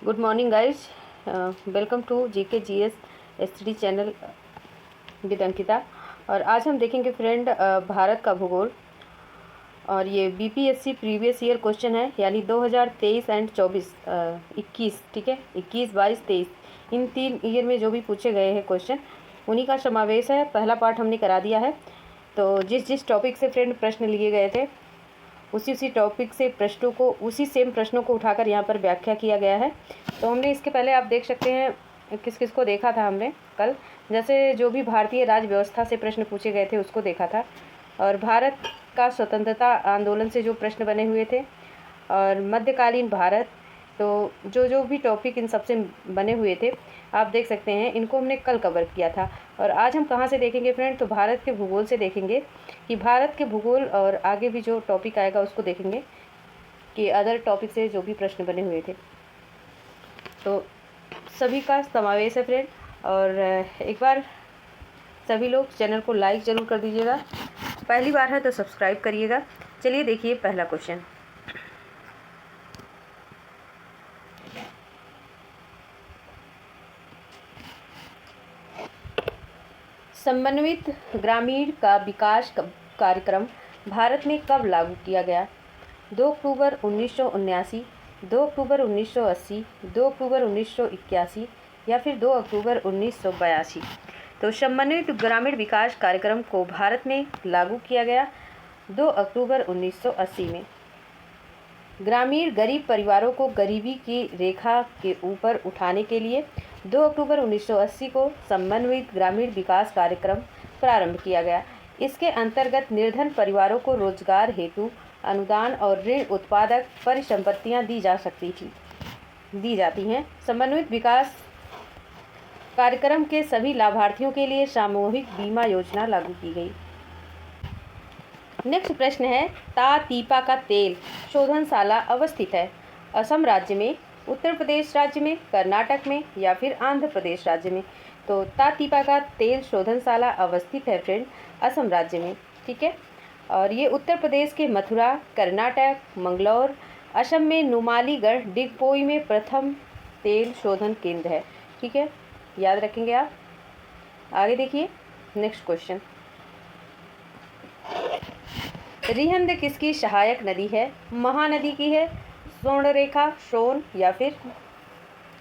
Good morning guys, welcome to GK GS STD channel with Ankita. और आज हम देखेंगे फ्रेंड भारत का भूगोल। और ये बीपीएससी प्रीवियस ईयर क्वेश्चन है, यानी 2023 एंड 21, ठीक है। 21, 22, 23 इन 3 ईयर में जो भी पूछे गए हैं क्वेश्चन उन्हीं का समावेश है। पहला पार्ट हमने करा दिया है। तो जिस टॉपिक से फ्रेंड प्रश्न लिए गए थे उसी टॉपिक से प्रश्नों को, उसी सेम प्रश्नों को उठाकर यहाँ पर व्याख्या किया गया है। तो हमने इसके पहले आप देख सकते हैं किस किस को देखा था हमने कल। जैसे जो भी भारतीय राज्य व्यवस्था से प्रश्न पूछे गए थे उसको देखा था, और भारत का स्वतंत्रता आंदोलन से जो प्रश्न बने हुए थे, और मध्यकालीन भारत। तो जो भी टॉपिक इन सबसे बने हुए थे आप देख सकते हैं, इनको हमने कल कवर किया था। और आज हम कहाँ से देखेंगे फ्रेंड, तो भारत के भूगोल से देखेंगे कि भारत के भूगोल, और आगे भी जो टॉपिक आएगा उसको देखेंगे कि अदर टॉपिक से जो भी प्रश्न बने हुए थे। तो सभी का समावेश है फ्रेंड। और एक बार सभी लोग चैनल को लाइक ज़रूर कर दीजिएगा, पहली बार है तो सब्सक्राइब करिएगा। चलिए देखिए पहला क्वेश्चन। समन्वित ग्रामीण का विकास कार्यक्रम भारत में कब लागू किया गया? 2 अक्टूबर 1979, 2 अक्टूबर 1980, 2 अक्टूबर 1981 या फिर 2 अक्टूबर 1982। तो समन्वित ग्रामीण विकास कार्यक्रम को भारत में लागू किया गया 2 अक्टूबर 1980 में। ग्रामीण गरीब परिवारों को गरीबी की रेखा के ऊपर उठाने के लिए 2 अक्टूबर 1980 को समन्वित ग्रामीण विकास कार्यक्रम प्रारंभ किया गया। इसके अंतर्गत निर्धन परिवारों को रोजगार हेतु अनुदान और ऋण उत्पादक परिसंपत्तियां दी जाती हैं। समन्वित विकास कार्यक्रम के सभी लाभार्थियों के लिए सामूहिक बीमा योजना लागू की गई। नेक्स्ट प्रश्न है, तातीपा का तेल शोधनशाला अवस्थित है असम राज्य में, उत्तर प्रदेश राज्य में, कर्नाटक में या फिर आंध्र प्रदेश राज्य में? तो तातीपा का तेल शोधनशाला अवस्थित है फ्रेंड असम राज्य में, ठीक है। और ये उत्तर प्रदेश के मथुरा, कर्नाटक मंगलौर, असम में नुमालीगढ़, डिगबोई में प्रथम तेल शोधन केंद्र है, ठीक है, याद रखेंगे आप। आगे देखिए नेक्स्ट क्वेश्चन। रिहंद किसकी सहायक नदी है? महानदी की है, स्वर्णरेखा, सोन या फिर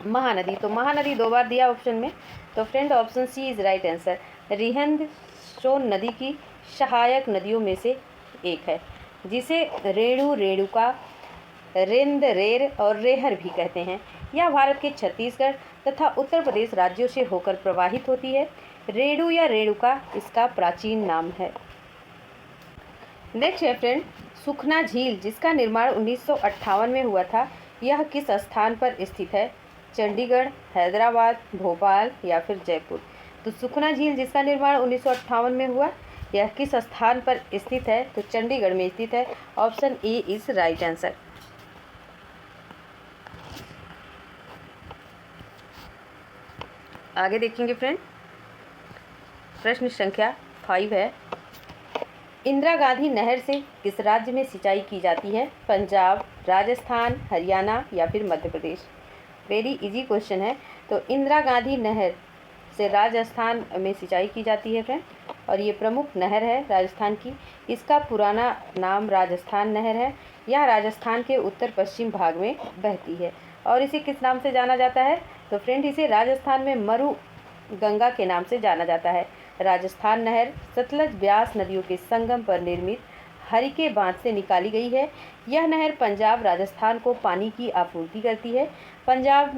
महानदी? तो महानदी 2 बार दिया ऑप्शन में, तो friend option C is right answer. Rihand Son नदी की सहायक नदियों में से एक है, जिसे रेणु, रेणुका, रेंद, रेर और रेहर भी कहते हैं। यह भारत के छत्तीसगढ़ तथा उत्तर प्रदेश राज्यों से होकर प्रवाहित होती है। रेणु या रेणुका इसका प्राचीन नाम है। नेक्स्ट है फ्रेंड, सुखना झील जिसका निर्माण 1958 में हुआ था, यह किस स्थान पर स्थित है? चंडीगढ़, हैदराबाद, भोपाल या फिर जयपुर? तो सुखना झील जिसका निर्माण 1958 में हुआ, यह किस स्थान पर स्थित है? तो चंडीगढ़ में स्थित है। Option A is right answer. आगे देखेंगे फ्रेंड, प्रश्न संख्या 5 है, इंदिरा गांधी नहर से किस राज्य में सिंचाई की जाती है? पंजाब, राजस्थान, हरियाणा या फिर Madhya Pradesh? Very easy question है। तो इंदिरा गांधी नहर से राजस्थान में सिंचाई की जाती है फ्रेंड, और ये प्रमुख नहर है राजस्थान की। इसका पुराना नाम राजस्थान नहर है। यह राजस्थान के उत्तर पश्चिम भाग में बहती है, और इसे किस नाम से जाना जाता है? तो फ्रेंड इसे राजस्थान में मरु गंगा के नाम से जाना जाता है। राजस्थान नहर सतलज ब्यास नदियों के संगम पर निर्मित हरिके बांध से निकाली गई है। यह नहर पंजाब, राजस्थान को पानी की आपूर्ति करती है। पंजाब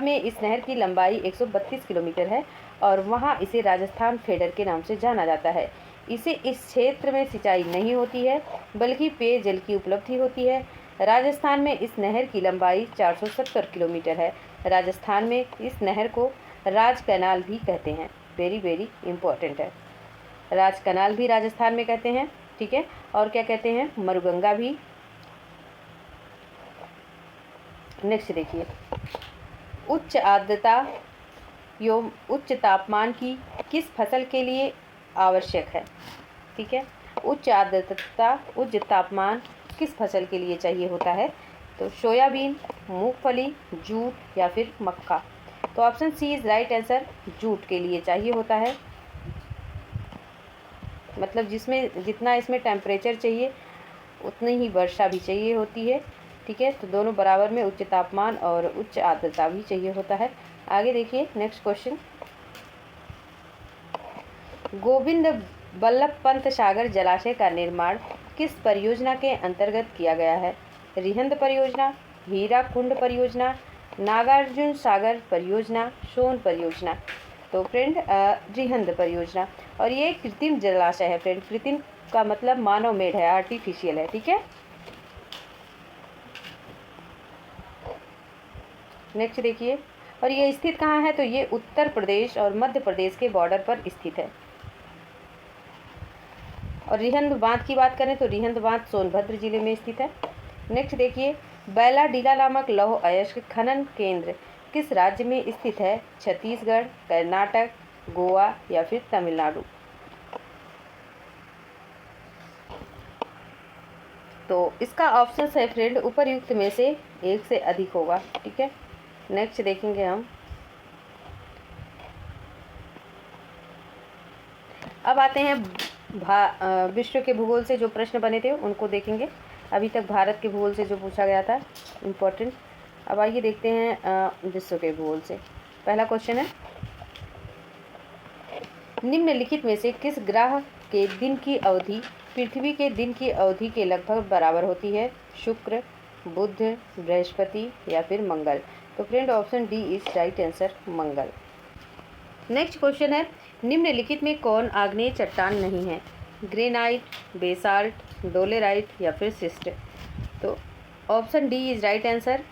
में इस नहर की लंबाई 132 किलोमीटर है, और वहां इसे राजस्थान फेडर के नाम से जाना जाता है। इसे इस क्षेत्र में सिंचाई नहीं होती है, बल्कि पेयजल की उपलब्धि होती है। राजस्थान में इस नहर की लंबाई 470 किलोमीटर है। राजस्थान में इस नहर को राज कैनाल भी कहते हैं। वेरी वेरी इम्पोर्टेंट है। राज कैनाल भी राजस्थान में कहते हैं, ठीक है। और क्या कहते हैं? मरुगंगा भी। नेक्स्ट देखिए, उच्च आर्द्रता एवं उच्च तापमान की किस फसल के लिए आवश्यक है? ठीक है, उच्च आर्द्रता, उच्च तापमान किस फसल के लिए चाहिए होता है? तो सोयाबीन, मूंगफली, जूट या फिर मक्का। तो option C is right answer, jute के लिए चाहिए होता है। मतलब जिसमें जितना इसमें टेम्परेचर चाहिए उतनी ही वर्षा भी चाहिए होती है। ठीक है, तो दोनों बराबर में उच्च तापमान और उच्च आर्द्रता भी चाहिए होता है। आगे देखिए नेक्स्ट क्वेश्चन। गोविंद बल्लभ पंत सागर जलाशय का निर्माण किस परियोजना के अंतर्गत किया गया है? रिहंद परियोजना, हीराकुंड परियोजना, नागार्जुन सागर परियोजना, सोन परियोजना। तो फ्रेंड रिहंद परियोजना। और ये कृत्रिम जलाशय है फ्रेंड। कृत्रिम का मतलब मानव मेड है, आर्टिफिशियल है। ठीक है, नेक्स्ट देखिए। और ये स्थित कहाँ है? तो ये उत्तर प्रदेश और मध्य प्रदेश के बॉर्डर पर स्थित है। और रिहंद बांध की बात करें तो रिहंद बांध सोनभद्र जिले में स्थित है। नेक्स्ट देखिए, बैलाडीला नामक लौह अयस्क खनन केंद्र किस राज्य में स्थित है? छत्तीसगढ़, कर्नाटक, गोवा या फिर तमिलनाडु। तो इसका ऑप्शन है फ्रेंड उपरयुक्त में से एक से अधिक होगा। ठीक है, नेक्स्ट देखेंगे हम। अब आते हैं विश्व के भूगोल से जो प्रश्न बने थे उनको देखेंगे। अभी तक भारत के भूगोल से जो पूछा गया था इम्पोर्टेंट। अब आइए देखते हैं विश्व के भूगोल से। पहला क्वेश्चन है, निम्नलिखित में से किस ग्रह के दिन की अवधि पृथ्वी के दिन की अवधि के लगभग बराबर होती है? शुक्र, बुध, बृहस्पति या फिर मंगल। तो friend option D is right answer, Mangal. Next question है, निम्नलिखित में कौन आग्नेय चट्टान नहीं है? ग्रेनाइट, बेसाल्ट, डोलेराइट या फिर सिस्ट। तो option D is right answer.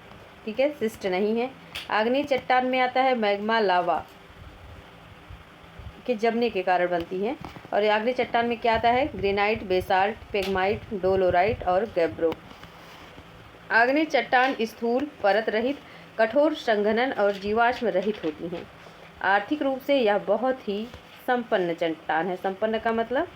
ठीक है, सिस्ट नहीं है। आग्नेय चट्टान में आता है मैग्मा, लावा के जमने के कारण बनती है। और आग्नेय चट्टान में क्या आता है? ग्रेनाइट, बेसाल्ट, पेग्माइट, डोलोराइट और गैब्रो। आग्नेय चट्टान स्थूल, परत रहित, कठोर संघनन और जीवाश्म रहित होती हैं। आर्थिक रूप से यह बहुत ही संपन्न चट्टान है। संपन्न का मतलब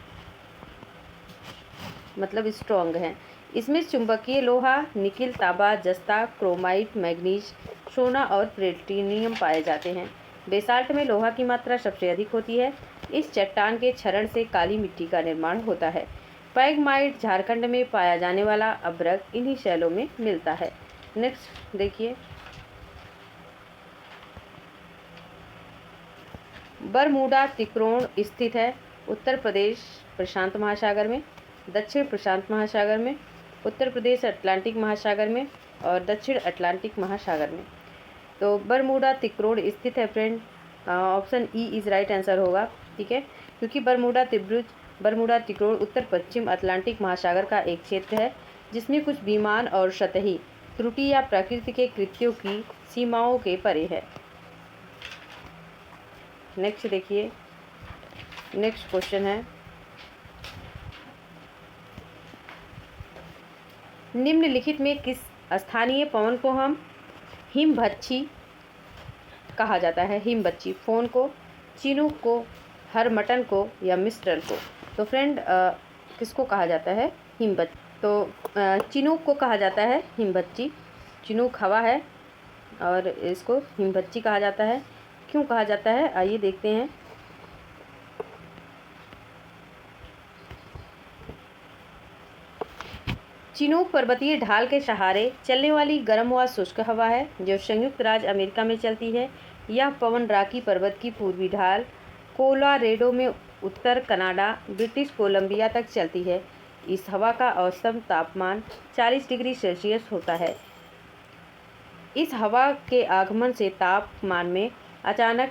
स्ट्रॉन्ग है। इसमें चुंबकीय लोहा, निकिल, तांबा, जस्ता, क्रोमाइट, मैग्नीज, सोना और प्लेटिनियम पाए जाते हैं। बेसाल्ट में लोहा की मात्रा सबसे अधिक होती है। इस चट्टान के क्षरण से काली मिट्टी का निर्माण होता है। पैगमाइट झारखंड में पाया जाने वाला अभ्रक इन्हीं शैलों में मिलता है। नेक्स्ट देखिए, बरमूडा त्रिकोण स्थित है उत्तर प्रदेश प्रशांत महासागर में, दक्षिण प्रशांत महासागर में, उत्तर प्रदेश अटलांटिक महासागर में और दक्षिण अटलांटिक महासागर में। तो बरमूडा त्रिकोण स्थित है friend, option E is right answer होगा। ठीक है, क्योंकि बरमूडा त्रिकोण उत्तर पश्चिम अटलांटिक महासागर का एक क्षेत्र है जिसमें कुछ विमान और सतही त्रुटि या प्रकृति के कृत्यों की सीमाओं के परे है। नेक्स्ट देखिए, नेक्स्ट क्वेश्चन है, निम्नलिखित में किस स्थानीय पवन को हम हिमभच्ची कहा जाता है? हिमबच्ची, फोन को, चिनूक को, हरमटन को या मिस्ट्रल को। तो फ्रेंड किसको कहा जाता है? हिमबच्ची। तो चिनूक को कहा जाता है हिमबच्ची। चिनूक हवा है और इसको हिमबच्ची कहा जाता है। क्यों कहा जाता है आइए देखते हैं। चिनूक पर्वतीय ढाल के सहारे चलने वाली गर्म व शुष्क हवा है जो संयुक्त राज्य अमेरिका में चलती है। यह पवन रॉकी पर्वत की पूर्वी ढाल कोलोराडो में उत्तर कनाडा ब्रिटिश कोलंबिया तक चलती है। इस हवा का औसतन तापमान 40 डिग्री सेल्सियस होता है। इस हवा के आगमन से तापमान में अचानक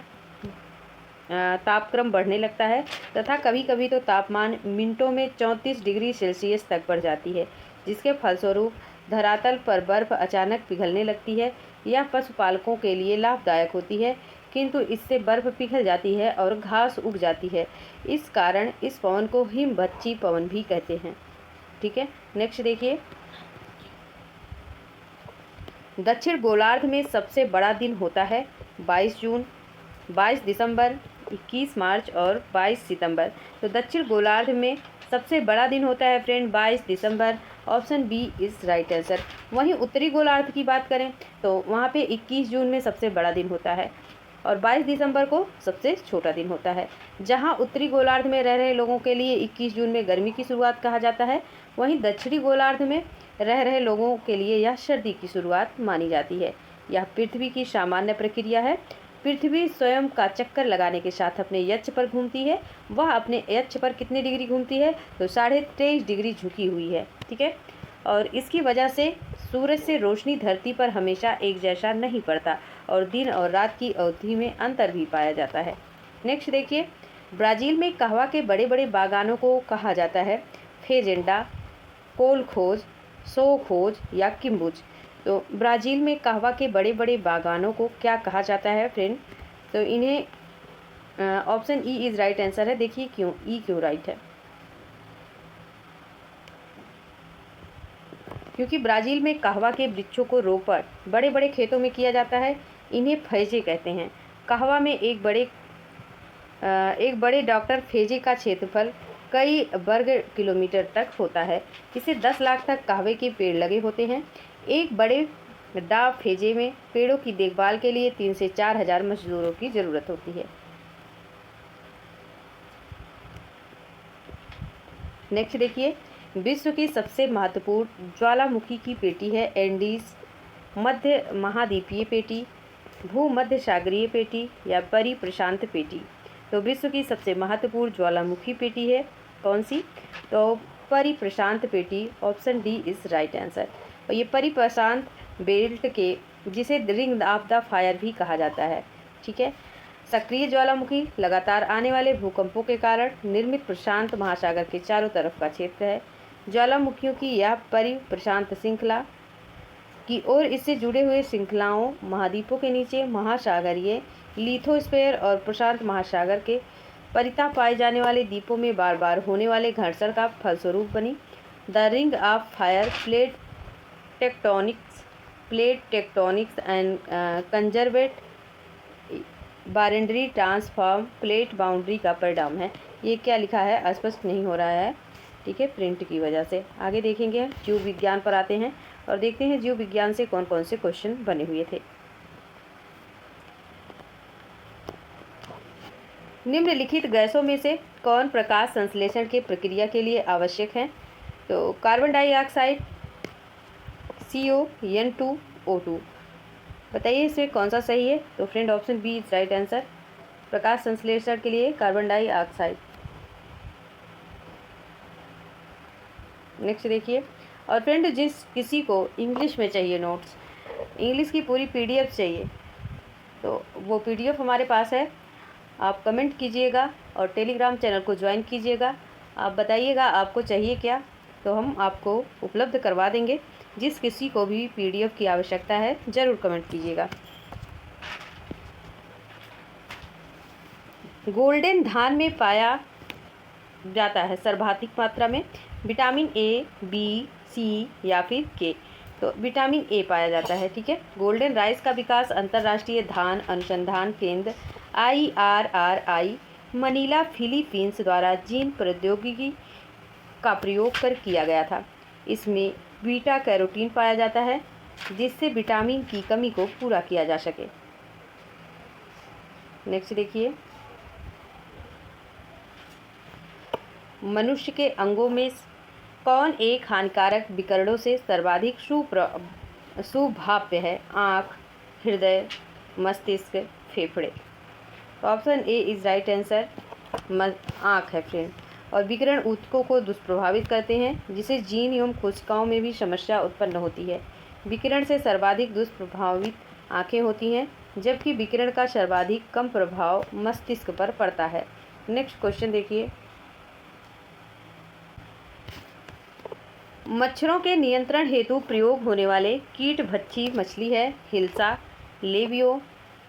तापक्रम बढ़ने लगता है तथा कभी कभी तो तापमान मिनटों में 34 डिग्री सेल्सियस तक बढ़ जाती है, जिसके फलस्वरूप धरातल पर बर्फ अचानक पिघलने लगती है। यह पशुपालकों के लिए लाभदायक होती है, किंतु इससे बर्फ पिघल जाती है और घास उग जाती है। इस कारण इस पवन को हिमभच्ची पवन भी कहते हैं। ठीक है, नेक्स्ट देखिए, दक्षिण गोलार्ध में सबसे बड़ा दिन होता है 22 जून, 22 दिसंबर, 21 मार्च और 22 सितंबर। तो दक्षिण गोलार्ध में सबसे बड़ा दिन होता है फ्रेंड 22 दिसंबर option B is right answer. वहीं उत्तरी गोलार्ध की बात करें तो वहाँ पे 21 जून में सबसे बड़ा दिन होता है और 22 दिसंबर को सबसे छोटा दिन होता है। जहाँ उत्तरी गोलार्ध में रह रहे लोगों के लिए 21 जून में गर्मी की शुरुआत कहा जाता है, वहीं दक्षिणी गोलार्ध में रह रहे लोगों के लिए यह सर्दी की शुरुआत मानी जाती है। यह पृथ्वी की सामान्य प्रक्रिया है। पृथ्वी स्वयं का चक्कर लगाने के साथ अपने यक्ष पर घूमती है। वह अपने यक्ष पर कितने डिग्री घूमती है? तो 23.5 डिग्री झुकी हुई है। ठीक है, और इसकी वजह से सूरज से रोशनी धरती पर हमेशा एक जैसा नहीं पड़ता और दिन और रात की अवधि में अंतर भी पाया जाता है। नेक्स्ट देखिए, ब्राज़ील में कहवा के बड़े बड़े बागानों को कहा जाता है फेजेंडा, कोल खोज, सो खोज या किम्बुज। तो ब्राज़ील में कहवा के बड़े बड़े बागानों को क्या कहा जाता है फ्रेंड? तो इन्हें option E is right answer है। देखिए क्यों ई क्यों राइट है, क्योंकि ब्राज़ील में कहवा के वृक्षों को रोपण बड़े बड़े खेतों में किया जाता है। इन्हें फैजे कहते हैं। कहवा में एक बड़े डॉक्टर फेजे का क्षेत्रफल कई वर्ग किलोमीटर तक होता है। इसे 10 लाख तक कहवे के पेड़ लगे होते हैं। एक बड़े डा फेजे में पेड़ों की देखभाल के लिए 3 से 4 हज़ार मजदूरों की ज़रूरत होती है। नेक्स्ट देखिए, विश्व की सबसे महत्वपूर्ण ज्वालामुखी की पेटी है एंडीज, मध्य महाद्वीपीय पेटी, भूमध्य सागरीय पेटी या परिप्रशांत पेटी। तो विश्व की सबसे महत्वपूर्ण ज्वालामुखी पेटी है कौन सी? तो परिप्रशांत पेटी, option D is right answer. और ये परिप्रशांत बेल्ट के जिसे रिंग ऑफ द फायर भी कहा जाता है। ठीक है, सक्रिय ज्वालामुखी लगातार आने वाले भूकंपों के कारण निर्मित प्रशांत महासागर के चारों तरफ का क्षेत्र है। ज्वालामुखियों की यह परिप्रशांत श्रृंखला की और इससे जुड़े हुए श्रृंखलाओं महाद्वीपों के नीचे महासागरीय लिथोस्फीयर और प्रशांत महासागर के परितः पाए जाने वाले द्वीपों में बार बार होने वाले घर्षण का फलस्वरूप बनी। The ring of fire plate tectonics and conservative boundary transform plate boundary का परिणाम है। ये क्या लिखा है स्पष्ट नहीं हो रहा है, ठीक है, प्रिंट की वजह से। आगे देखेंगे, जीव विज्ञान पर आते हैं और देखते हैं जीव विज्ञान से कौन कौन से क्वेश्चन बने हुए थे। निम्नलिखित गैसों में से कौन प्रकाश संश्लेषण के प्रक्रिया के लिए आवश्यक है? तो कार्बन डाइऑक्साइड, CO, N2O2। बताइए इसमें कौन सा सही है? तो friend option B is right answer. प्रकाश संश्लेषण के लिए कार्बन डाइऑक्साइड। नेक्स्ट देखिए, और फ्रेंड जिस किसी को इंग्लिश में चाहिए नोट्स, इंग्लिश की पूरी PDF चाहिए, तो वो PDF हमारे पास है। आप कमेंट कीजिएगा और टेलीग्राम चैनल को ज्वाइन कीजिएगा। आप बताइएगा आपको चाहिए क्या, तो हम आपको उपलब्ध करवा देंगे। जिस किसी को भी PDF की आवश्यकता है ज़रूर कमेंट कीजिएगा। गोल्डन धान में पाया जाता है सर्वाधिक मात्रा में विटामिन A, B, C या फिर K। तो विटामिन A पाया जाता है। ठीक है, गोल्डन राइस का विकास अंतर्राष्ट्रीय धान अनुसंधान केंद्र IRRI मनीला फिलीपींस द्वारा जीन प्रौद्योगिकी का प्रयोग कर किया गया था। इसमें बीटा कैरोटीन पाया जाता है जिससे विटामिन की कमी को पूरा किया जा सके। नेक्स्ट देखिए, मनुष्य के अंगों में कौन एक हानिकारक विकरणों से सर्वाधिक सुभाव्य है? आँख, हृदय, मस्तिष्क, फेफड़े। तो option A is right answer, आँख है फ्रेंड। और विकिरण ऊतकों को दुष्प्रभावित करते हैं जिससे जीन एवं कोशिकाओं में भी समस्या उत्पन्न होती है। विकिरण से सर्वाधिक दुष्प्रभावित आँखें होती हैं जबकि विकिरण का सर्वाधिक कम प्रभाव मस्तिष्क पर पड़ता है। नेक्स्ट क्वेश्चन देखिए, मच्छरों के नियंत्रण हेतु प्रयोग होने वाले कीट भक्षी मछली है हिल्सा, लेबियो,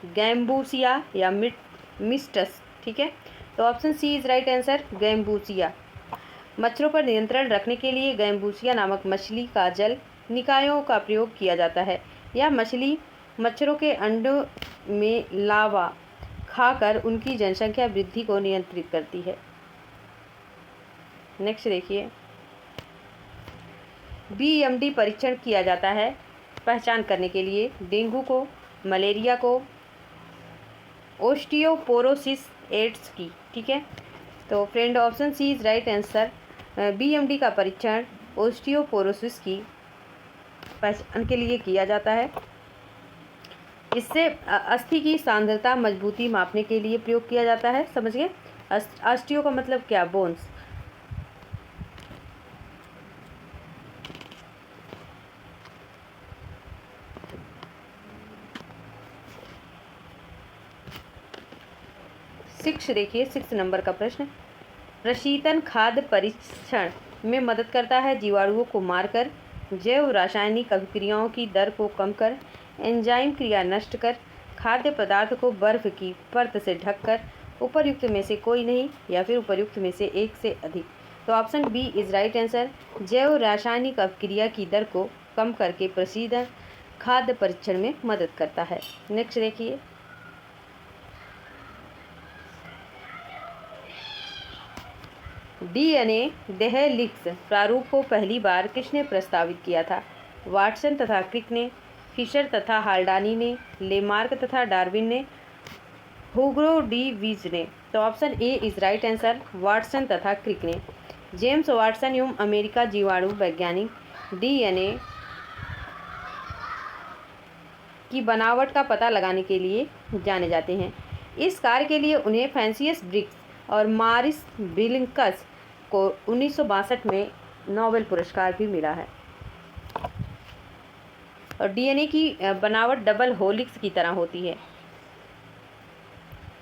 गैम्बूसिया या मिस्टस। ठीक है, तो option C is right answer, gambusia. मच्छरों पर नियंत्रण रखने के लिए गैम्बूसिया नामक मछली का जल निकायों का प्रयोग किया जाता है। यह मछली मच्छरों के अंडों में लावा खाकर उनकी जनसंख्या वृद्धि को नियंत्रित करती है। नेक्स्ट देखिए, बीएमडी परीक्षण किया जाता है पहचान करने के लिए? डेंगू को, मलेरिया को, ओस्टियोपोरोसिस एड्स की। ठीक है, तो friend option C is right answer. BMD का परीक्षण ओस्टियोपोरोसिस की पहचान के लिए किया जाता है। इससे अस्थि की सांद्रता मजबूती मापने के लिए प्रयोग किया जाता है। समझ गए? ऑस्टियो का मतलब क्या? बोन्स। देखिए 6 नंबर का प्रश्न। प्रशीतन खाद्य परीक्षण में मदद करता है जीवाणुओं को मारकर, जैव रासायनिक अभिक्रियाओं की दर को कम कर, एंजाइम क्रिया नष्ट कर, खाद्य पदार्थ को बर्फ की परत से ढककर, उपर्युक्त में से कोई नहीं या फिर उपर्युक्त में से एक से अधिक। तो option B is right answer. जैव रासायनिक अभिक्रिया की दर को कम करके प्रशीतन खाद्य परीक्षण में मदद करता है। नेक्स्ट देखिए, डीएनए डेहेलिक्स प्रारूप को पहली बार किसने प्रस्तावित किया था? वाटसन तथा क्रिक ने, फिशर तथा हाल्डानी ने, लेमार्क तथा डार्विन ने, हुगो डी वीज ने। तो option A is right answer, Watson तथा क्रिक ने। जेम्स वाटसन एवं अमेरिका जीवाणु वैज्ञानिक डीएनए की बनावट का पता लगाने के लिए जाने जाते हैं। इस कार्य के लिए उन्हें फ्रांसिस ब्रिग्स और मॉरिस बिलिंकस को 1962 में नोबेल पुरस्कार भी मिला है। और डीएनए की बनावट डबल हेलिक्स की तरह होती है।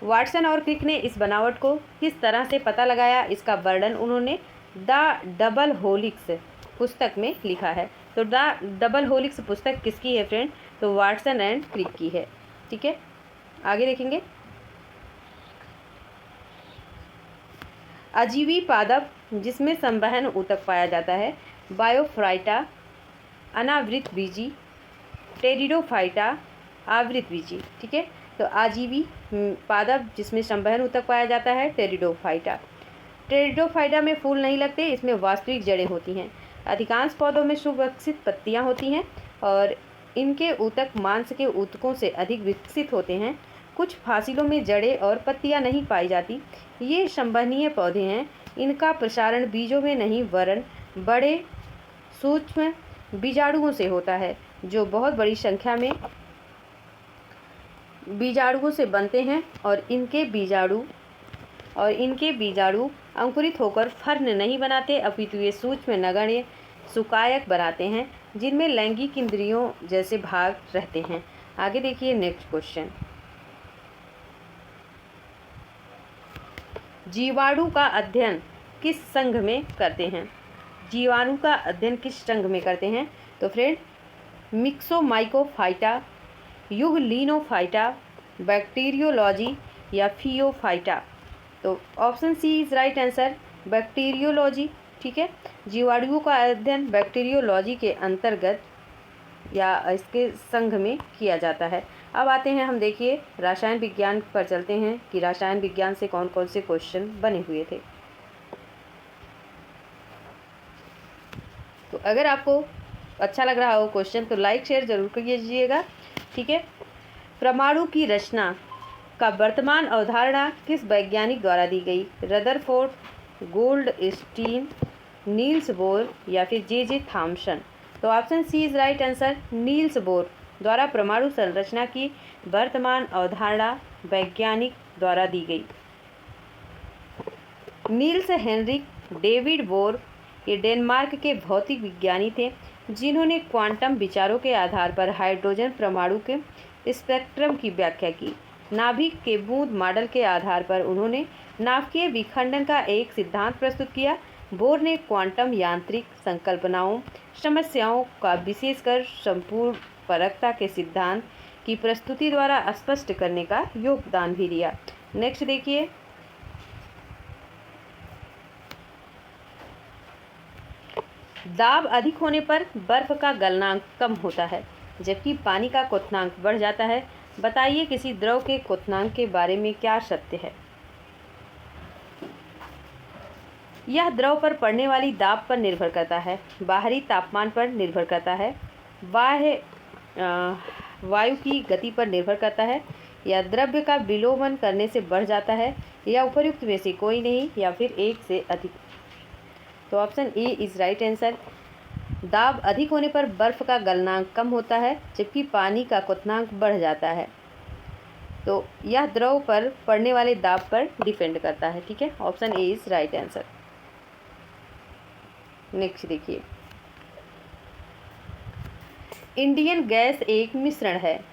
वाटसन और क्रिक ने इस बनावट को किस तरह से पता लगाया, इसका वर्णन उन्होंने द डबल हेलिक्स पुस्तक में लिखा है। तो द डबल हेलिक्स पुस्तक किसकी है फ्रेंड? तो वाटसन एंड क्रिक की है। ठीक है, आगे देखेंगे। अजीवी पादप जिसमें संवहन ऊतक पाया जाता है? बायोफाइटा, अनावृत बीजी, टेरिडोफाइटा, आवृत बीजी। ठीक है, तो आजीवी पादप जिसमें संवहन ऊतक पाया जाता है टेरिडोफाइटा। टेरिडोफाइटा में फूल नहीं लगते, इसमें वास्तविक जड़ें होती हैं। अधिकांश पौधों में सुविकसित पत्तियां होती हैं और इनके ऊतक मांस के ऊतकों से अधिक विकसित होते हैं। कुछ फासिलों में जड़ें और पत्तियां नहीं पाई जाती। ये संवहनीय पौधे हैं। इनका प्रसारण बीजों में नहीं वरन बड़े सूक्ष्म बीजाणुओं से होता है, जो बहुत बड़ी संख्या में बीजाणुओं से बनते हैं और इनके बीजाणु अंकुरित होकर फर्न नहीं बनाते, अपितु ये सूक्ष्म नगण्य सुकायक बनाते हैं जिनमें लैंगिक इंद्रियों जैसे भाग रहते हैं। आगे देखिए नेक्स्ट क्वेश्चन। जीवाणु का अध्ययन किस संघ में करते हैं? जीवाणु का अध्ययन किस संघ में करते हैं? तो फ्रेंड मिक्सोमाइकोफाइटा, युगलिनोफाइटा, बैक्टीरियोलॉजी या फियोफाइटा। तो option C is right answer, bacteriology. ठीक है, जीवाणुओं का अध्ययन बैक्टीरियोलॉजी के अंतर्गत या इसके संघ में किया जाता है। अब आते हैं हम देखिए रसायन विज्ञान पर चलते हैं कि रसायन विज्ञान से कौन कौन से क्वेश्चन बने हुए थे। तो अगर आपको अच्छा लग रहा हो क्वेश्चन तो लाइक शेयर जरूर कीजिएगा। ठीक है, परमाणु की रचना का वर्तमान अवधारणा किस वैज्ञानिक द्वारा दी गई? रदरफोर्ड, गोल्डस्टीन, नील्स बोर या फिर जे थॉमसन। तो option C is right answer, Niels Bohr द्वारा परमाणु संरचना की वर्तमान अवधारणा वैज्ञानिक द्वारा दी गई। नील्स हेनरिक डेविड बोर ये डेनमार्क के भौतिक विज्ञानी थे जिन्होंने क्वांटम विचारों के आधार पर हाइड्रोजन परमाणु के स्पेक्ट्रम की व्याख्या की। नाभिक के बूंद मॉडल के आधार पर उन्होंने नाभिकीय विखंडन का एक सिद्धांत प्रस्तुत किया। बोर ने क्वांटम यांत्रिक संकल्पनाओं समस्याओं का विशेषकर संपूर्ण परकता के सिद्धांत की प्रस्तुति द्वारा स्पष्ट करने का योगदान भी दिया। नेक्स्ट देखिए, दाब अधिक होने पर बर्फ का गलनांक कम होता है जबकि पानी का क्वथनांक बढ़ जाता है। बताइए किसी द्रव के क्वथनांक के बारे में क्या सत्य है? यह द्रव पर पड़ने वाली दाब पर निर्भर करता है, बाहरी तापमान पर निर्भर करता है, बाह्य वायु की गति पर निर्भर करता है, या द्रव्य का विलोमन करने से बढ़ जाता है, या उपर्युक्त में से कोई नहीं, या फिर एक से अधिक। तो option A is right answer. दाब अधिक होने पर बर्फ का गलनांक कम होता है, जबकि पानी का क्वथनांक बढ़ जाता है। तो यह द्रव पर पड़ने वाले दाब पर डिपेंड करता है। ठीक है, option A is right answer. Next देखिए, इंडियन गैस एक मिश्रण है।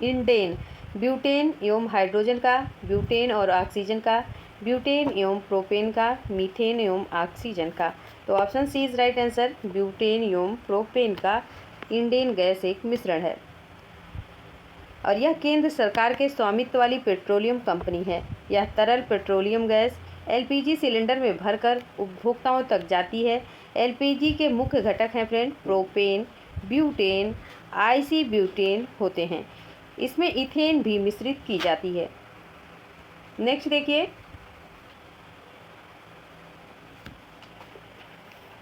इंडेन ब्यूटेन एवं हाइड्रोजन का, ब्यूटेन और ऑक्सीजन का, ब्यूटेन एवं प्रोपेन का, मीथेन एवं ऑक्सीजन का। तो option C is right answer. Butane एवं प्रोपेन का इंडेन गैस एक मिश्रण है और यह केंद्र सरकार के स्वामित्व वाली पेट्रोलियम कंपनी है। यह तरल पेट्रोलियम गैस एलपीजी सिलेंडर में भरकर उपभोक्ताओं तक जाती है। एलपीजी के मुख्य घटक हैं friend propane, butane, IC butane होते हैं। इसमें इथेन भी मिश्रित की जाती है। नेक्स्ट देखिए,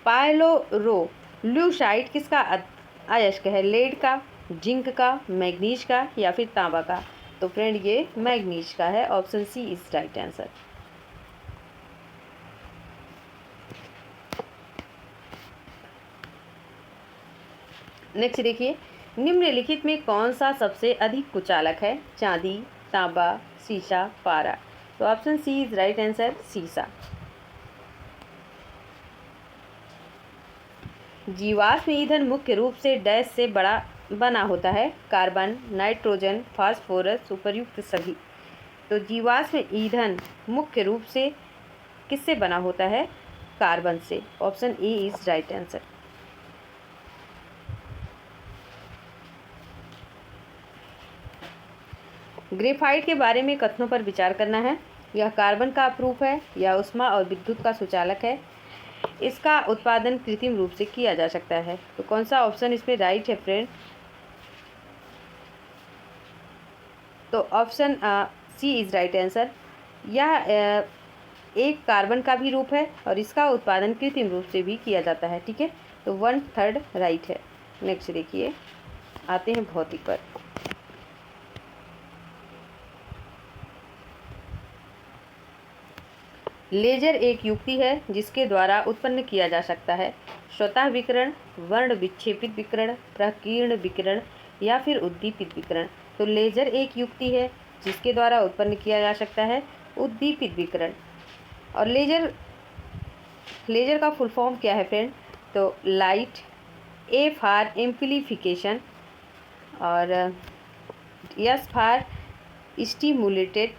पायलोरोल्यूसाइड किसका अयस्क है? लेड का, जिंक का, मैग्नीज का, या फिर तांबा का। तो फ्रेंड ये मैग्नीज का है। Option C is right answer. Next देखिए, निम्नलिखित में कौन सा सबसे अधिक कुचालक है? चांदी, तांबा, सीसा, पारा। तो option C is right answer, सीसा। जीवाश्म ईंधन मुख्य रूप से डैश से बना होता है? कार्बन, नाइट्रोजन, फास्फोरस, उपर्युक्त सभी। तो जीवाश्म ईंधन मुख्य रूप से किससे बना होता है? कार्बन से। Option A is right answer. Graphite के बारे में कथनों पर विचार करना है। यह कार्बन का अपरूप है, यह ऊष्मा और विद्युत का सुचालक है। इसका उत्पादन कृत्रिम रूप से किया जा सकता है। तो कौन सा ऑप्शन इसमें राइट है फ्रेंड? तो option C is right answer. यह एक कार्बन का भी रूप है और इसका उत्पादन कृत्रिम रूप से भी किया जाता है। ठीक है, तो 1/3 राइट है। नेक्स्ट देखिए, आते हैं भौतिक पर। लेजर एक युक्ति है जिसके द्वारा उत्पन्न किया जा सकता है स्वतः विकिरण, वर्ण विक्षेपित विकिरण, प्रकीर्ण विकिरण, या फिर उद्दीपित विकिरण। तो लेजर एक युक्ति है जिसके द्वारा उत्पन्न किया जा सकता है उद्दीपित विकिरण। और लेजर का फुल फॉर्म क्या है फ्रेंड? तो लाइट, ए फॉर एम्प्लीफिकेशन, और S for stimulated,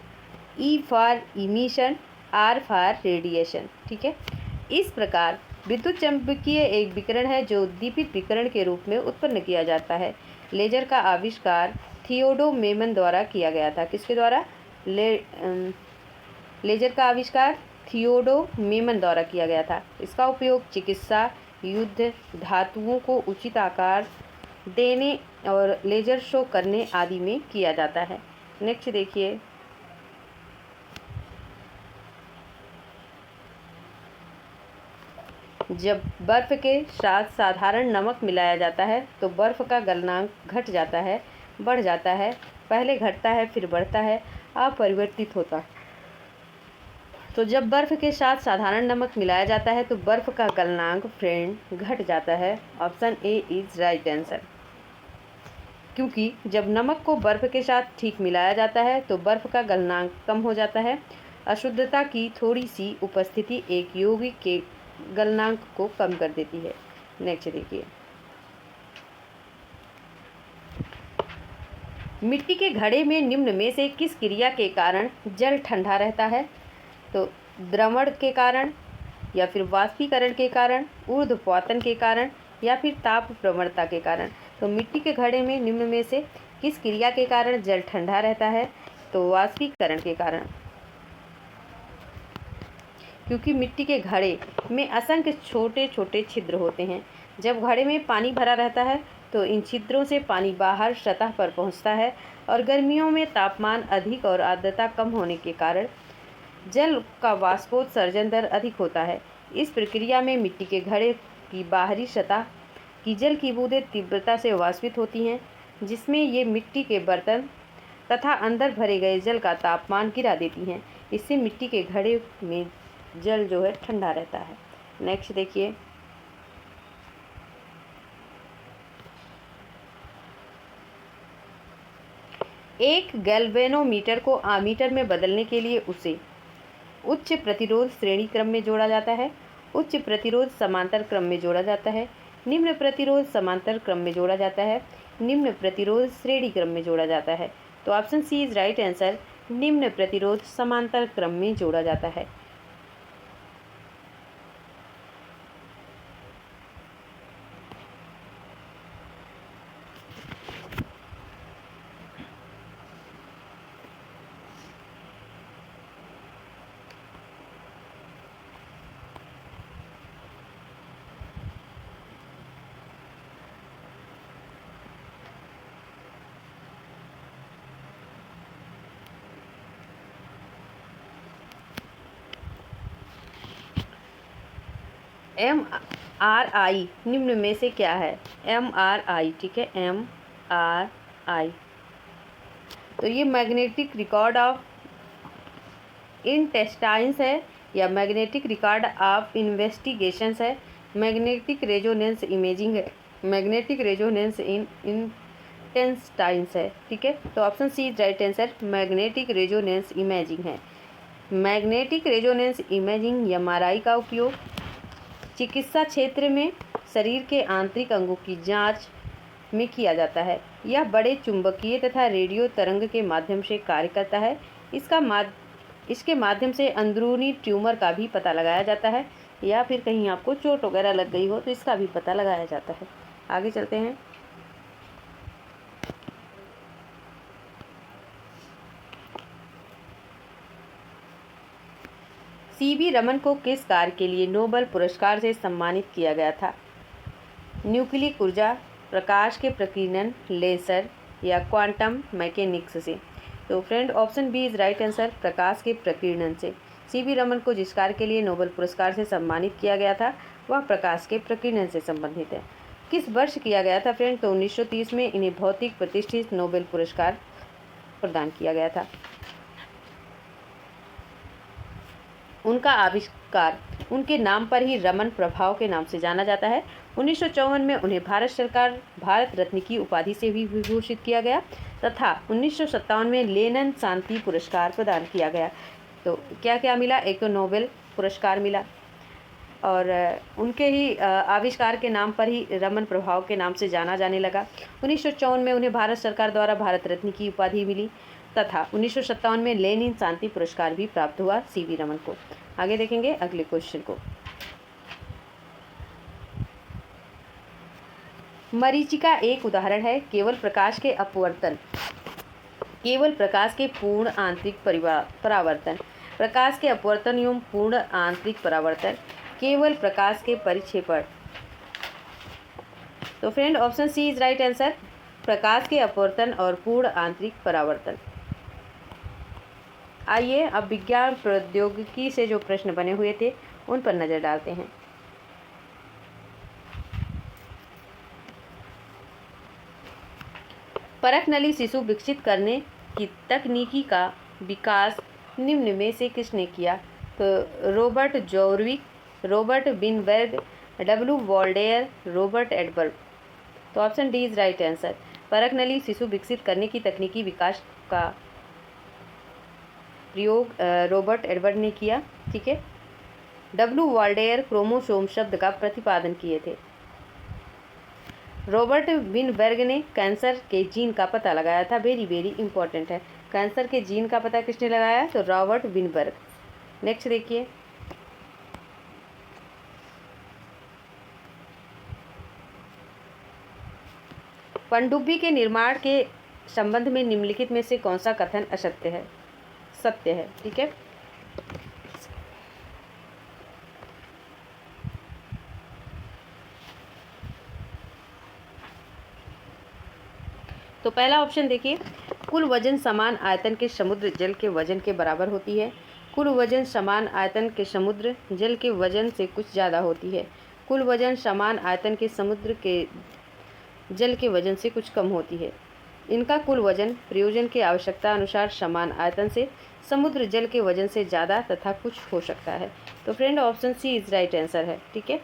E for emission, R for radiation. ठीक है, इस प्रकार विद्युत चंबकीय एक विकिरण है जो उद्दीपित विकिरण के रूप में उत्पन्न किया जाता है। लेजर का आविष्कार थियोडो मेमन द्वारा किया गया था। किसके द्वारा? लेजर का आविष्कार थियोडो मेमन द्वारा किया गया था। इसका उपयोग चिकित्सा, युद्ध, धातुओं को उचित आकार देने और लेजर शो करने आदि में किया जाता है। नेक्स्ट देखिए, जब बर्फ़ के साथ साधारण नमक मिलाया जाता है तो बर्फ़ का गलनांक घट जाता है, बढ़ जाता है, पहले घटता है फिर बढ़ता है, अपरिवर्तित होता है। तो जब बर्फ़ के साथ साधारण नमक मिलाया जाता है तो बर्फ़ का गलनांक फ्रेंड घट जाता है। Option A is right answer. क्योंकि जब नमक को बर्फ़ के साथ ठीक मिलाया जाता है तो बर्फ़ का गलनांक कम हो जाता है। अशुद्धता की थोड़ी सी उपस्थिति एक यौगिक के गलनांक को कम कर देती है। नेक्स्ट देखिए, मिट्टी के घड़े में निम्न में से किस क्रिया के कारण जल ठंडा रहता है? तो द्रवण के कारण, या फिर वाष्पीकरण के कारण, ऊर्ध्वपातन के कारण, या फिर ताप प्रवणता के कारण। तो मिट्टी के घड़े में निम्न में से किस क्रिया के कारण जल ठंडा रहता है? तो वाष्पीकरण के कारण। क्योंकि मिट्टी के घड़े में असंख्य छोटे छोटे छिद्र होते हैं। जब घड़े में पानी भरा रहता है तो इन छिद्रों से पानी बाहर सतह पर पहुंचता है और गर्मियों में तापमान अधिक और आर्द्रता कम होने के कारण जल का वाष्पोत्सर्जन दर अधिक होता है। इस प्रक्रिया में मिट्टी के घड़े की बाहरी सतह की जल की बूंदें तीव्रता से वाष्पित होती हैं, जिसमें ये मिट्टी के बर्तन तथा अंदर भरे गए जल का तापमान गिरा देती हैं। इससे मिट्टी के घड़े में जल जो है ठंडा रहता है। नेक्स्ट देखिए, एक गैल्वेनोमीटर को आमीटर में बदलने के लिए उसे उच्च प्रतिरोध श्रेणी क्रम में जोड़ा जाता है, उच्च प्रतिरोध समांतर क्रम में जोड़ा जाता है, निम्न प्रतिरोध समांतर क्रम में जोड़ा जाता है, निम्न प्रतिरोध श्रेणी क्रम में जोड़ा जाता है। तो option C is right answer, निम्न प्रतिरोध समांतर क्रम में जोड़ा जाता है। MRI निम्न में से क्या है? MRI, ठीक है, MRI। तो ये मैग्नेटिक रिकॉर्ड ऑफ इंटेस्टाइन्स है या मैग्नेटिक रिकॉर्ड ऑफ इन्वेस्टिगेशंस है, मैग्नेटिक रेजोनेंस इमेजिंग है, मैग्नेटिक रेजोनेंस इन इंटेस्टाइन्स है, ठीक है। तो option C is right answer, magnetic resonance imaging है। मैग्नेटिक रेजोनेंस इमेजिंग MRI का उपयोग चिकित्सा क्षेत्र में शरीर के आंतरिक अंगों की जांच में किया जाता है। यह बड़े चुंबकीय तथा रेडियो तरंग के माध्यम से कार्य करता है। इसके माध्यम से अंदरूनी ट्यूमर का भी पता लगाया जाता है, या फिर कहीं आपको चोट वगैरह लग गई हो तो इसका भी पता लगाया जाता है। आगे चलते हैं। CV रमन को किस कार्य के लिए नोबेल पुरस्कार से सम्मानित किया गया था? न्यूक्लिक ऊर्जा, प्रकाश के प्रकीर्णन, लेसर या क्वांटम मैकेनिक्स से? तो friend option B is right answer, प्रकाश के प्रकीर्णन से। CV रमन को जिस कार्य के लिए नोबेल पुरस्कार से सम्मानित किया गया था वह प्रकाश के प्रकीर्णन से संबंधित है। किस वर्ष किया गया था फ्रेंड? तो 1930 में इन्हें भौतिक प्रतिष्ठित नोबेल पुरस्कार प्रदान किया गया था। उनका आविष्कार उनके नाम पर ही रमन प्रभाव के नाम से जाना जाता है। 1954 में उन्हें भारत सरकार भारत रत्न की उपाधि से भी विभूषित किया गया तथा 1957 में लेनिन शांति पुरस्कार प्रदान किया गया। तो क्या क्या मिला? एक तो नोबेल पुरस्कार मिला और उनके ही आविष्कार के नाम पर ही रमन प्रभाव के नाम से जाना जाने लगा। 1954 में उन्हें भारत सरकार द्वारा भारत रत्न की उपाधि मिली तथा 1957 में लेनिन शांति पुरस्कार भी प्राप्त हुआ CV रमन को। आगे देखेंगे अगले क्वेश्चन को। मरीचिका एक उदाहरण है। केवल प्रकाश के अपवर्तन, केवल प्रकाश के पूर्ण आंतरिक परावर्तन, प्रकाश के अपवर्तन एवं पूर्ण आंतरिक परावर्तन, केवल प्रकाश के परिक्षेपण। तो friend option C is right answer, प्रकाश के अपवर्तन और पूर्ण आंतरिक परावर्तन। आइए अब विज्ञान प्रौद्योगिकी से जो प्रश्न बने हुए थे उन पर नज़र डालते हैं। परख नली शिशु विकसित करने की तकनीकी का विकास निम्न में से किसने किया? तो Robert Jorvik, Robert Weinberg, W Waldeyer, Robert Edward. तो option D is right answer, परख नली शिशु विकसित करने की तकनीकी विकास का प्रयोग रॉबर्ट एडवर्ड ने किया, ठीक है। W वॉल्डेयर क्रोमोसोम शब्द का प्रतिपादन किए थे। रॉबर्ट विनबर्ग ने कैंसर के जीन का पता लगाया था। वेरी वेरी इंपॉर्टेंट है, कैंसर के जीन का पता किसने लगाया? तो रॉबर्ट विनबर्ग। नेक्स्ट देखिए, पनडुब्बी के निर्माण के संबंध में निम्नलिखित में से कौन सा कथन असत्य है? सत्य है, ठीक है। तो पहला ऑप्शन देखिए, कुल वजन समान आयतन के समुद्र जल के वजन के बराबर होती है। कुल वजन समान आयतन के समुद्र जल के वजन से कुछ ज़्यादा होती है। कुल वजन समान आयतन के समुद्र के जल के वजन से कुछ कम होती है। इनका कुल वजन प्रयोजन के आवश्यकता अनुसार समान आयतन से समुद्र जल के वजन से ज़्यादा तथा कुछ हो सकता है। तो friend option C is right answer है। ठीक है,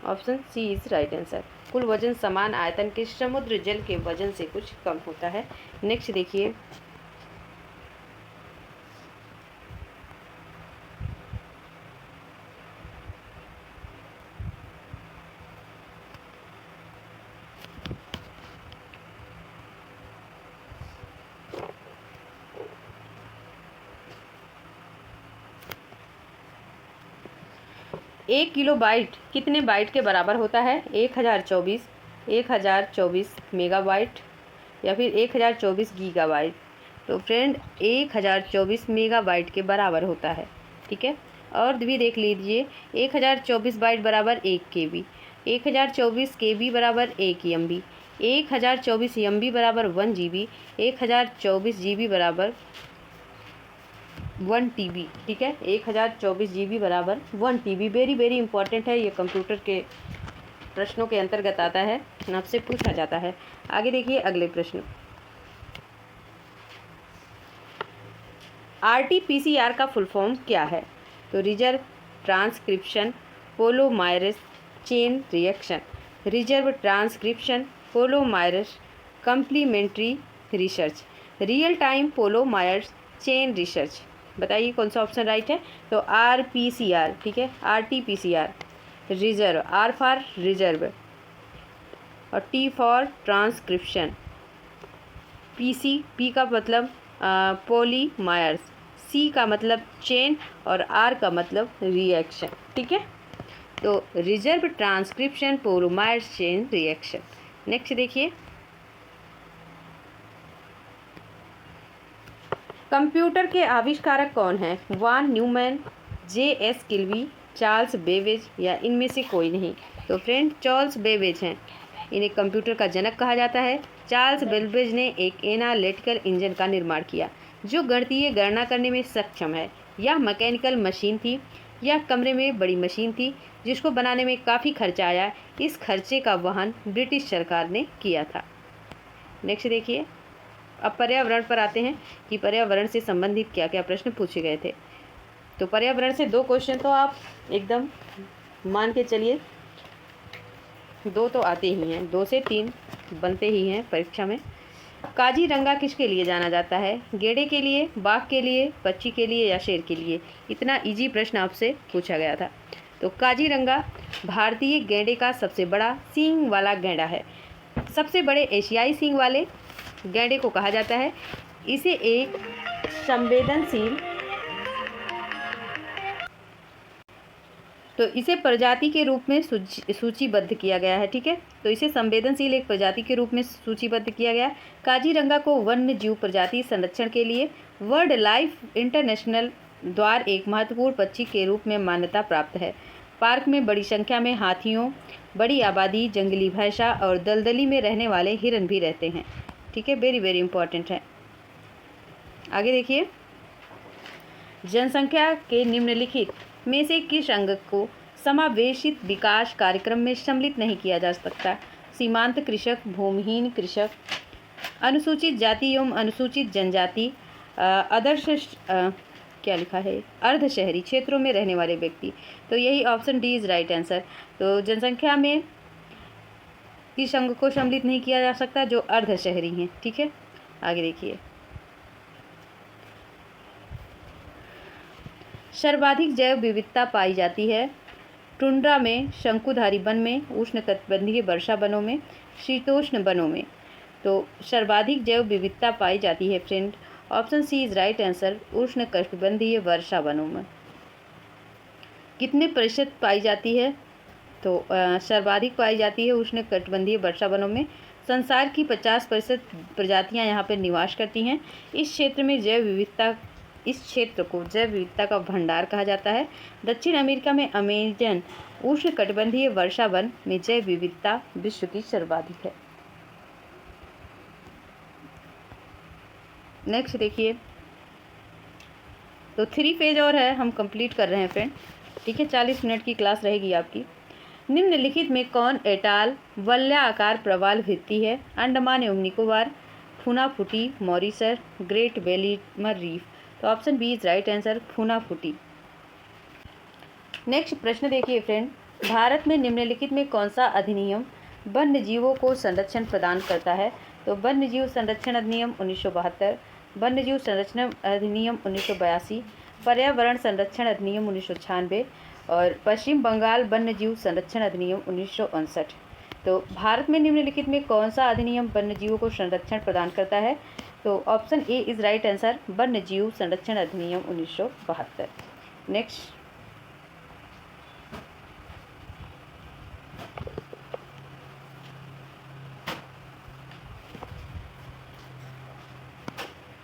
option C is right answer. कुल वजन समान आयतन के समुद्र जल के वजन से कुछ कम होता है। नेक्स्ट देखिए, एक किलो बाइट कितने बाइट के बराबर होता है? 1024 मेगाबाइट या फिर 1024 गीगाबाइट। तो फ्रेंड 1024 मेगाबाइट के बराबर होता है। ठीक है, और भी देख लीजिए, 1024 बाइट बराबर 1 KB, 1024 KB बराबर 1 MB, 1024 MB बराबर 1 GB, 1024 GB बराबर 1 TB। ठीक है, 1024 GB बराबर 1 TB। वेरी वेरी इंपॉर्टेंट है, ये कंप्यूटर के प्रश्नों के अंतर्गत आता है, आपसे पूछा जाता है। आगे देखिए अगले प्रश्न। RT-PCR का फुल फॉर्म क्या है? तो reverse transcription polymerase chain reaction, reverse transcription polymerase complementary research, real time polymerase chain research. बताइए कौन सा ऑप्शन राइट है? तो RPCR। ठीक है, RT-PCR। Reserve, R for reserve और T फॉर ट्रांसक्रिप्शन, P का मतलब पोलीमायर्स, C का मतलब चेन और R का मतलब रिएक्शन। ठीक है, तो reverse transcription polymerase chain reaction. Next देखिए, कंप्यूटर के आविष्कारक कौन हैं? Von Neumann, JS Kilby, Charles Babbage या इनमें से कोई नहीं? तो फ्रेंड चार्ल्स बेबेज हैं, इन्हें कंप्यूटर का जनक कहा जाता है। चार्ल्स बेबेज ने एक एनालिटिकल इंजन का निर्माण किया जो गणितीय गणना करने में सक्षम है। यह मैकेनिकल मशीन थी, यह कमरे में बड़ी मशीन थी जिसको बनाने में काफ़ी खर्चा आया। इस खर्चे का वहन ब्रिटिश सरकार ने किया था। नेक्स्ट देखिए, अब पर्यावरण पर आते हैं कि पर्यावरण से संबंधित क्या क्या प्रश्न पूछे गए थे। तो पर्यावरण से 2 क्वेश्चन तो आप एकदम मान के चलिए, 2 तो आते ही हैं, 2 से 3 बनते ही हैं परीक्षा में। काजीरंगा किसके लिए जाना जाता है? गेड़े के लिए, बाघ के लिए, पक्षी के लिए या शेर के लिए? इतना इजी प्रश्न आपसे पूछा गया था। तो काजीरंगा भारतीय गैंडे का सबसे बड़ा सींग वाला गैंडा है। सबसे बड़े एशियाई सींग वाले गैंडे को कहा जाता है। इसे एक संवेदनशील, तो इसे प्रजाति के रूप में सूचीबद्ध किया गया है। ठीक है, तो इसे संवेदनशील एक प्रजाति के रूप में सूचीबद्ध किया गया। काजीरंगा को वन्य जीव प्रजाति संरक्षण के लिए वर्ल्ड लाइफ इंटरनेशनल द्वारा एक महत्वपूर्ण पक्षी के रूप में मान्यता प्राप्त है। पार्क में बड़ी संख्या में हाथियों, बड़ी आबादी, जंगली भैंसा और दलदली में रहने वाले हिरन भी रहते हैं। ठीक है, वेरी वेरी इंपॉर्टेंट है। आगे देखिए, जनसंख्या के निम्नलिखित में से किस अंग को समावेशित विकास कार्यक्रम में सम्मिलित नहीं किया जा सकता? सीमांत कृषक, भूमिहीन कृषक, अनुसूचित जाति एवं अनुसूचित जनजाति, क्या लिखा है, अर्ध शहरी क्षेत्रों में रहने वाले व्यक्ति। तो यही option D is right answer. तो जनसंख्या में किस अंग को सम्मिलित नहीं किया जा सकता? जो अर्ध शहरी हैं। ठीक है, आगे देखिए, सर्वाधिक जैव विविधता पाई जाती है टुंड्रा में, शंकुधारी वन में, उष्णकटिबंधीय वर्षा वनों में, शीतोष्ण वनों में। तो सर्वाधिक जैव विविधता पाई जाती है friend, option C is right answer, उष्णकटिबंधीय वर्षा वनों में। कितने प्रतिशत पाई जाती है? तो सर्वाधिक पाई जाती है उष्णकटिबंधीय वर्षा वनों में। संसार की 50% प्रजातियां यहाँ पर निवास करती हैं। इस क्षेत्र को जैव विविधता का भंडार कहा जाता है। दक्षिण अमेरिका में अमेजन उष्णकटिबंधीय वर्षा वन में जैव विविधता विश्व की सर्वाधिक है। नेक्स्ट देखिए, तो 3 पेज और है, हम कंप्लीट कर रहे हैं फ्रेंड। ठीक है, 40 मिनट की क्लास रहेगी आपकी। निम्नलिखित में कौन एटाल वलयाकार प्रवाल भित्ति है? अंडमान एवं Nicobar, Funafuti, Mauritius, great barrier reef. तो option B is right answer, Funafuti. Next प्रश्न देखिए फ्रेंड, भारत में निम्नलिखित में कौन सा अधिनियम वन्य जीवों को संरक्षण प्रदान करता है? तो वन्य जीव संरक्षण अधिनियम 1972, वन्य जीव संरक्षण अधिनियम 1982, पर्यावरण संरक्षण अधिनियम 1996 और पश्चिम बंगाल वन्य जीव संरक्षण अधिनियम 1959। तो भारत में निम्नलिखित में कौन सा अधिनियम वन्य जीवों को संरक्षण प्रदान करता है? तो option A is right answer, वन्य जीव संरक्षण अधिनियम 1972। नेक्स्ट,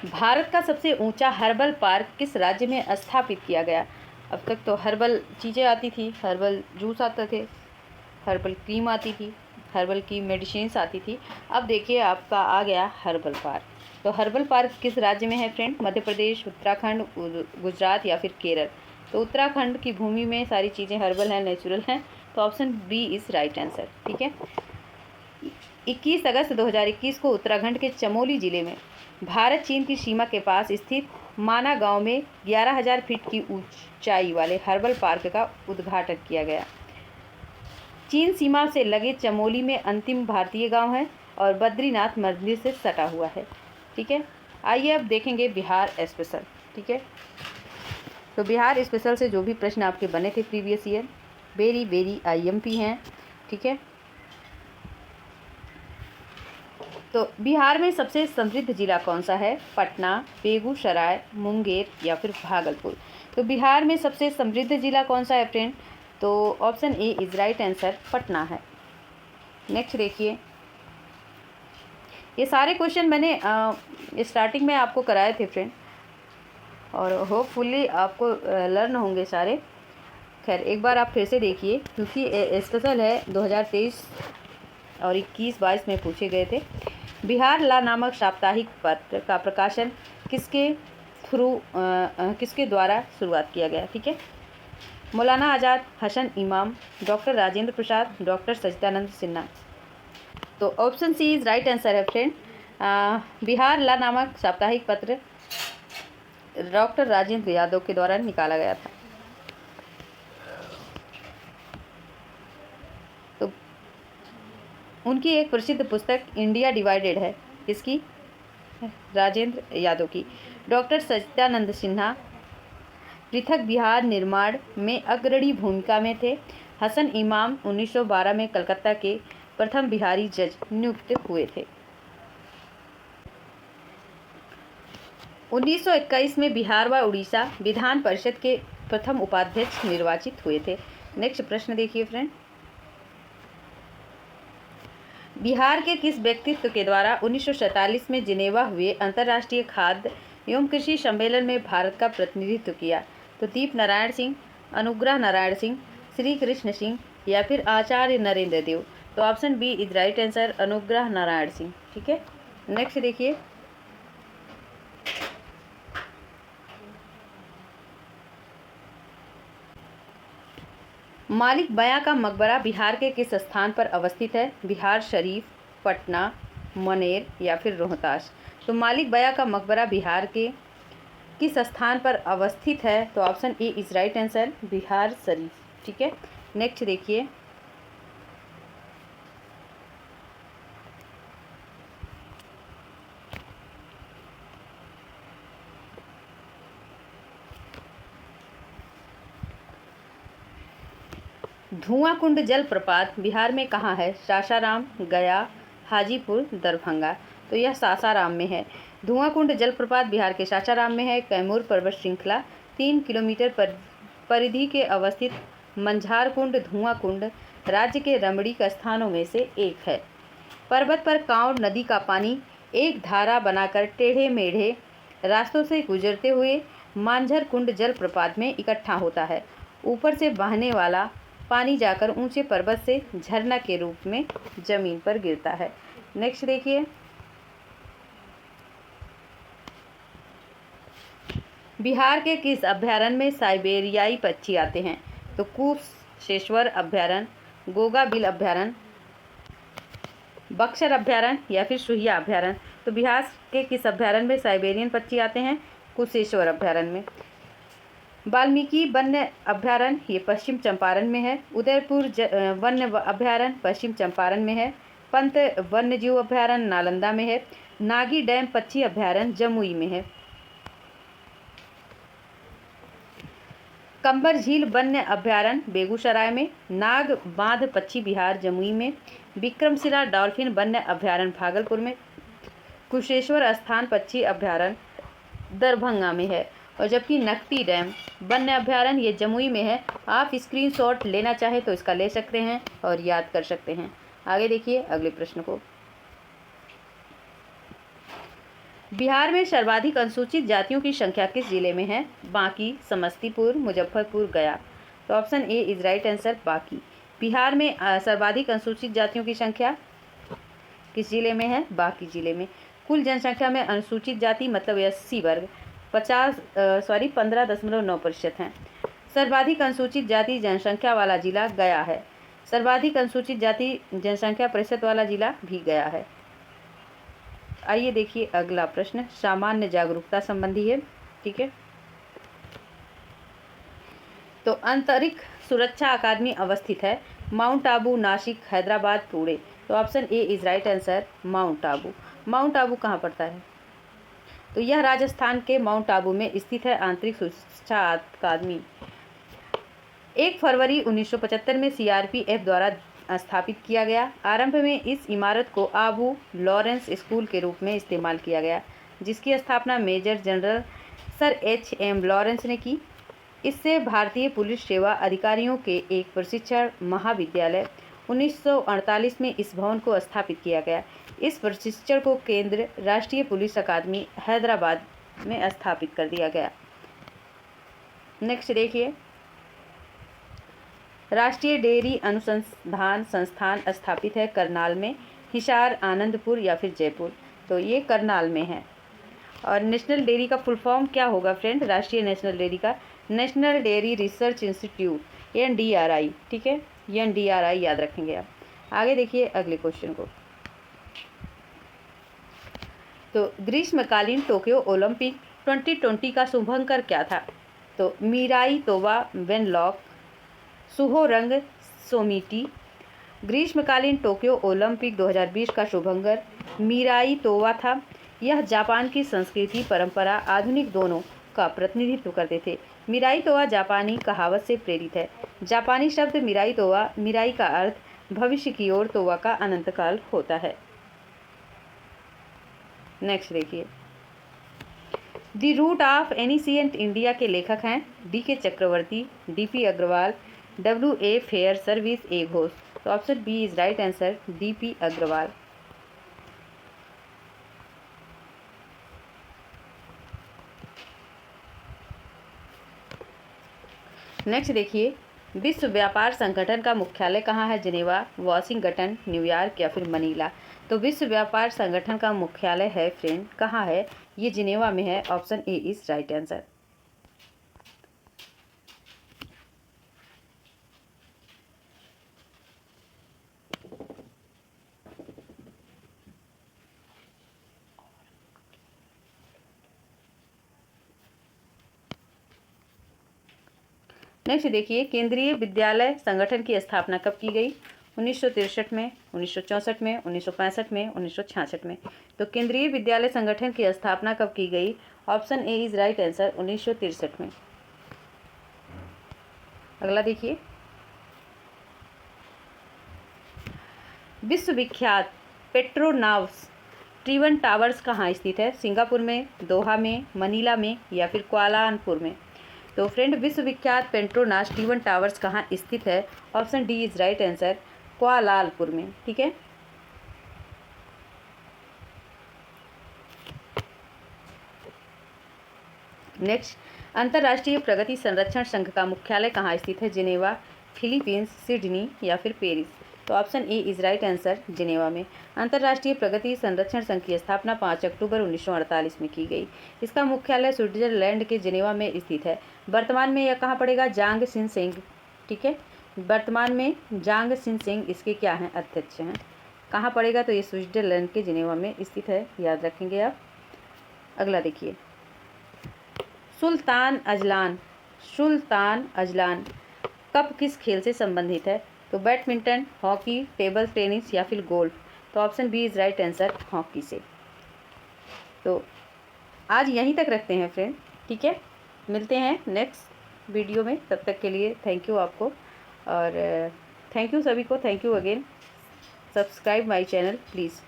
भारत का सबसे ऊंचा हर्बल पार्क किस राज्य में स्थापित किया गया? अब तक तो हर्बल चीज़ें आती थी, हर्बल जूस आते थे, हर्बल क्रीम आती थी, हर्बल की मेडिसिन्स आती थी। अब देखिए आपका आ गया हर्बल पार्क। तो हर्बल पार्क किस राज्य में है फ्रेंड? मध्य प्रदेश, उत्तराखंड, गुजरात या फिर केरल। तो उत्तराखंड की भूमि में सारी चीज़ें हर्बल हैं, नेचुरल हैं। तो option B is right answer. ठीक है, 21 अगस्त 2021 को उत्तराखंड के चमोली जिले में भारत चीन की सीमा के पास स्थित माना गांव में 11,000 फीट की ऊंचाई वाले हर्बल पार्क का उद्घाटन किया गया। चीन सीमा से लगे चमोली में अंतिम भारतीय गांव है और बद्रीनाथ मंदिर से सटा हुआ है। ठीक है, आइए अब देखेंगे बिहार स्पेशल। ठीक है, तो बिहार स्पेशल से जो भी प्रश्न आपके बने थे previous year, very very IMP हैं। ठीक है, तो बिहार में सबसे समृद्ध जिला कौन सा है? पटना, बेगूसराय, मुंगेर या फिर भागलपुर। तो बिहार में सबसे समृद्ध जिला कौन सा है फ्रेंड? तो option A is right answer, Patna है। नेक्स्ट देखिए, ये सारे क्वेश्चन मैंने स्टार्टिंग में आपको कराए थे फ्रेंड, और होपफुली आपको लर्न होंगे सारे। खैर एक बार आप फिर से देखिए, क्योंकि स्पेशल है, 2023 और 21-22 में पूछे गए थे। बिहार ला नामक साप्ताहिक पत्र का प्रकाशन किसके द्वारा शुरुआत किया गया? ठीक है, मौलाना आज़ाद, हसन इमाम, डॉक्टर राजेंद्र प्रसाद, डॉक्टर सच्चिदानंद सिन्हा। तो option C is right answer है फ्रेंड। बिहार ला नामक साप्ताहिक पत्र डॉक्टर राजेंद्र यादव के द्वारा निकाला गया था। तो उनकी एक प्रसिद्ध पुस्तक इंडिया डिवाइडेड है, किसकी? राजेंद्र यादव की। डॉक्टर सच्चिदानंद सिन्हा पृथक बिहार निर्माण में अग्रणी भूमिका में थे। हसन इमाम 1912 में कलकत्ता के प्रथम बिहारी जज नियुक्त हुए थे। 1921 में बिहार व उड़ीसा विधान परिषद के प्रथम उपाध्यक्ष निर्वाचित हुए थे। नेक्स्ट प्रश्न देखिए फ्रेंड, बिहार के किस व्यक्तित्व के द्वारा 1947 में जिनेवा हुए अंतर्राष्ट्रीय खाद्य एवं कृषि सम्मेलन में भारत का प्रतिनिधित्व किया? तो दीप नारायण सिंह, अनुग्रह नारायण सिंह, श्री कृष्ण सिंह या फिर आचार्य नरेंद्र देव। तो option B is right answer, Anugrah Narayan Singh. ठीक है, नेक्स्ट देखिए, मालिक बयां का मकबरा बिहार के किस स्थान पर अवस्थित है? बिहार शरीफ, पटना, मनेर या फिर रोहतास। तो मालिक बयां का मकबरा बिहार के किस स्थान पर अवस्थित है? तो option A is right answer, Bihar Sharif. ठीक है, नेक्स्ट देखिए, धुआं कुंड जलप्रपात बिहार में कहाँ है? सासाराम, गया, हाजीपुर, दरभंगा। तो यह सासाराम में है। धुआं कुंड जलप्रपात बिहार के सासाराम में है। कैमूर पर्वत श्रृंखला 3 किलोमीटर परिधि के अवस्थित मंझार कुंड धुआं कुंड राज्य के रमणीक स्थानों में से एक है। पर्वत पर कांवड़ नदी का पानी एक धारा बनाकर टेढ़े मेढ़े रास्तों से गुजरते हुए मांझर कुंड जलप्रपात में इकट्ठा होता है। ऊपर से बहने वाला पानी जाकर ऊंचे पर्वत से झरना के रूप में जमीन पर गिरता है। नेक्स्ट देखिए, बिहार के किस अभयारण्य में साइबेरियाई पक्षी आते हैं? तो कुशेश्वर अभयारण्य, गोगाबिल अभयारण्य, बक्सर अभयारण्य या फिर सुहिया अभयारण्य। तो बिहार के किस अभयारण्य में साइबेरियन पक्षी आते हैं? कुशेश्वर अभयारण्य में। वाल्मीकि वन्य अभयारण्य ये पश्चिम चंपारण में है। उदयपुर वन्य अभयारण्य पश्चिम चंपारण में है। पंत वन्यजीव अभयारण्य नालंदा में है। नागी डैम पक्षी अभयारण्य जमुई में है। कंबर झील वन्य अभयारण्य बेगूसराय में। नाग बांध पक्षी विहार जमुई में। विक्रमशिला डॉल्फिन वन्य अभयारण्य भागलपुर में। कुशेश्वर स्थान पक्षी अभयारण्य दरभंगा में है। और जबकि नकटी डैम वन्य अभयारण्य ये जमुई में है। आप स्क्रीनशॉट लेना चाहे तो इसका ले सकते हैं और याद कर सकते हैं। आगे देखिए अगले प्रश्न को। बिहार में सर्वाधिक अनुसूचित जातियों की संख्या किस जिले में है? बांकी, समस्तीपुर, मुजफ्फरपुर, गया। तो option A is right answer, बांकी। बिहार में सर्वाधिक अनुसूचित जातियों की संख्या किस जिले में है? बांकी जिले में। कुल जनसंख्या में अनुसूचित जाति मतलब SC वर्ग 15.9% हैं। सर्वाधिक अनुसूचित जाति जनसंख्या वाला जिला गया है। सर्वाधिक अनुसूचित जाति जनसंख्या प्रतिशत वाला जिला भी गया है। आइए देखिए अगला प्रश्न सामान्य जागरूकता संबंधी है। ठीक है, तो आंतरिक सुरक्षा अकादमी अवस्थित है माउंट आबू, नासिक, हैदराबाद, पुणे। तो option A is right answer, mount Abu. Mount Abu कहाँ पड़ता है? तो यह राजस्थान के माउंट आबू में स्थित है आंतरिक सुरक्षा अकादमी। 1 फरवरी 1975 में CRPF द्वारा स्थापित किया गया। आरंभ में इस इमारत को आबू लॉरेंस स्कूल के रूप में इस्तेमाल किया गया, जिसकी स्थापना major general sir HM Lawrence ने की। इससे भारतीय पुलिस सेवा अधिकारियों के एक प्रशिक्षण महाविद्यालय 1948 में इस भवन को स्थापित किया गया। इस प्रशिक्षण को केंद्र राष्ट्रीय पुलिस अकादमी हैदराबाद में स्थापित कर दिया गया। नेक्स्ट देखिए, राष्ट्रीय डेयरी अनुसंधान संस्थान स्थापित है करनाल में, हिसार, आनंदपुर या फिर जयपुर। तो ये करनाल में है। और नेशनल डेयरी का फुल फॉर्म क्या होगा फ्रेंड? राष्ट्रीय नेशनल डेयरी का national dairy research institute NDRI। ठीक है, NDRI याद रखेंगे आप। आगे देखिए अगले क्वेश्चन को। तो ग्रीष्मकालीन टोक्यो ओलंपिक 2020 का शुभंकर क्या था? तो मीराई तोवा वेनलॉक, सुहोरंग सोमिटी। ग्रीष्मकालीन टोक्यो ओलंपिक 2020 का शुभंकर मीराई तोवा था। यह जापान की संस्कृति, परंपरा, आधुनिक दोनों का प्रतिनिधित्व करते थे। मिराई तोवा जापानी कहावत से प्रेरित है। जापानी शब्द मिराई तोवा, मिराई का अर्थ भविष्य की ओर, तोवा का अनंत काल होता है। नेक्स्ट देखिए, the root of ancient India के लेखक हैं DK Chakravarti, DP Agrawal, WA Fairservis, A Ghosh. तो option B is right answer, DP Agrawal. Next देखिए, विश्व व्यापार संगठन का मुख्यालय कहाँ है? जिनेवा, वाशिंगटन, न्यूयॉर्क या फिर मनीला। तो विश्व व्यापार संगठन का मुख्यालय है फ्रेंड कहाँ है? ये जिनेवा में है। Option A is right answer. Next देखिए, केंद्रीय विद्यालय संगठन की स्थापना कब की गई? 1963 में, 1964 में, 1965 में, 1966 में। तो केंद्रीय विद्यालय संगठन की स्थापना कब की गई? Option A is right answer, 1963 में। अगला देखिए, विश्वविख्यात पेट्रोनास ट्विन टावर्स कहाँ स्थित है? सिंगापुर में, दोहा में, मनीला में या फिर कुआलालंपुर में। तो फ्रेंड विश्वविख्यात पेट्रोनास ट्विन टावर्स कहाँ स्थित है? Option D is right answer, Kuala Lumpur में। ठीक है, नेक्स्ट, अंतर्राष्ट्रीय प्रगति संरक्षण संघ का मुख्यालय कहाँ स्थित है? जिनेवा, फिलीपींस, सिडनी या फिर पेरिस। तो option A is right answer, Geneva में। अंतर्राष्ट्रीय प्रगति संरक्षण संघ की स्थापना 5 अक्टूबर 1948 में की गई। इसका मुख्यालय स्विट्जरलैंड के जिनेवा में स्थित है। वर्तमान में यह कहाँ पड़ेगा? जांग सिन सेंग, ठीक है। वर्तमान में जांग सिन सेंग इसके क्या हैं? अध्यक्ष हैं। कहाँ पड़ेगा? तो ये स्विट्जरलैंड के जिनेवा में स्थित है, याद रखेंगे आप। अगला देखिए, सुल्तान अजलान कप किस खेल से संबंधित है? तो बैडमिंटन, हॉकी, टेबल टेनिस या फिर गोल्फ। तो option B is right answer, hockey से। तो आज यहीं तक रखते हैं फ्रेंड, ठीक है। मिलते हैं नेक्स्ट वीडियो में, तब तक के लिए थैंक यू आपको, और थैंक यू सभी को, thank you again. Subscribe my channel please.